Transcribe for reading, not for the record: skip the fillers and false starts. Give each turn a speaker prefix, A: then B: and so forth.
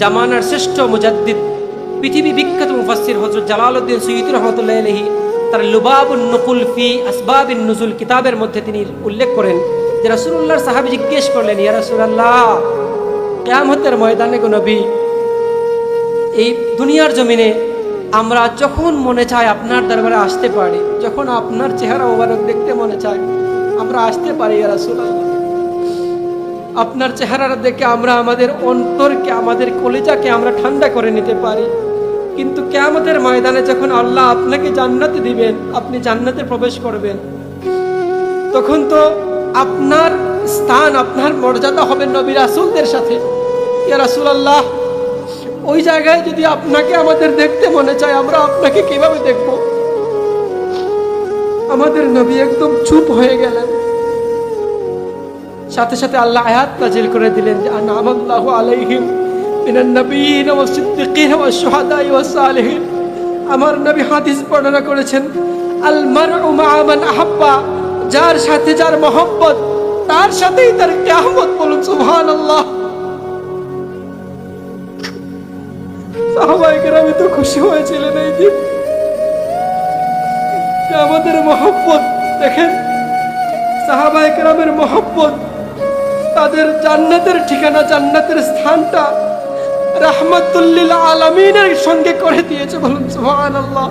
A: জামানার শ্রেষ্ঠ মুজাদ্দিদ, পৃথিবী বিখ্যাত মুফাসসির হযরত জালালউদ্দিন সুয়ুতী রাহমাতুল্লাহি আলাইহি তার লুবাবুন নুকুল ফি আসবাবিন নুজুল কিতাবের মধ্যে তিনি উল্লেখ করেন যে রাসূলুল্লাহর সাহাবী জিজ্ঞেস করলেন, ইয়া রাসূলুল্লাহ, কিয়ামতের ময়দানে গো নবী, এই দুনিয়ার জমিনে আমরা যখন মনে চায় আপনার দরবারে আসতে পারি, যখন আপনার চেহারা মোবারক দেখতে মনে চায় আমরা আসতে পারি ইয়া রাসূলুল্লাহ। আপনার চেহারা দেখে আমরা আমাদের অন্তরকে, আমাদের কলিজাকে আমরা ঠান্ডা করে নিতে পারি, কিন্তু কিয়ামতের ময়দানে যখন আল্লাহ আপনাকে জান্নাতে দিবেন, আপনি জান্নাতে প্রবেশ করবেন, তখন তো আপনার স্থান, আপনার মর্যাদা হবে নবী রাসূলদের সাথে। ইয়া রাসূলুল্লাহ, ওই জায়গায় যদি আপনাকে আমাদের দেখতে মনে চায়, আমরা আপনাকে কিভাবে দেখব? আমাদের নবী একদম চুপ হয়ে গেলেন। সাথে সাথে আল্লাহ আয়াত নাযিল করে দিলেন যে আনআমাল্লাহু আলাইহিম মিনান নাবিয়্যিনা ওয়াস সিদ্দিকিনা ওয়াস শুহাদা'i ওয়াস সালিহিন। আমার নবী হাদিস বর্ণনা করেছেন, আল মারউ মা'a মান আহাব্বা, যার সাথে যার মহব্বত তার সাথেই তার কিয়ামত। বলুন সুবহানাল্লাহ। সাহাবায়ে কেরাম তো খুশি হয়েছিলেন এই দিন যে আমাদের মহব্বত দেখেন, সাহাবায়ে কেরামের মহব্বত, তাদের জান্নাতের ঠিকানা, জান্নাতের স্থানটা রাহমাতুল লিল আলামিনের সঙ্গে করে দিয়েছে। বলুন সুবহানাল্লাহ।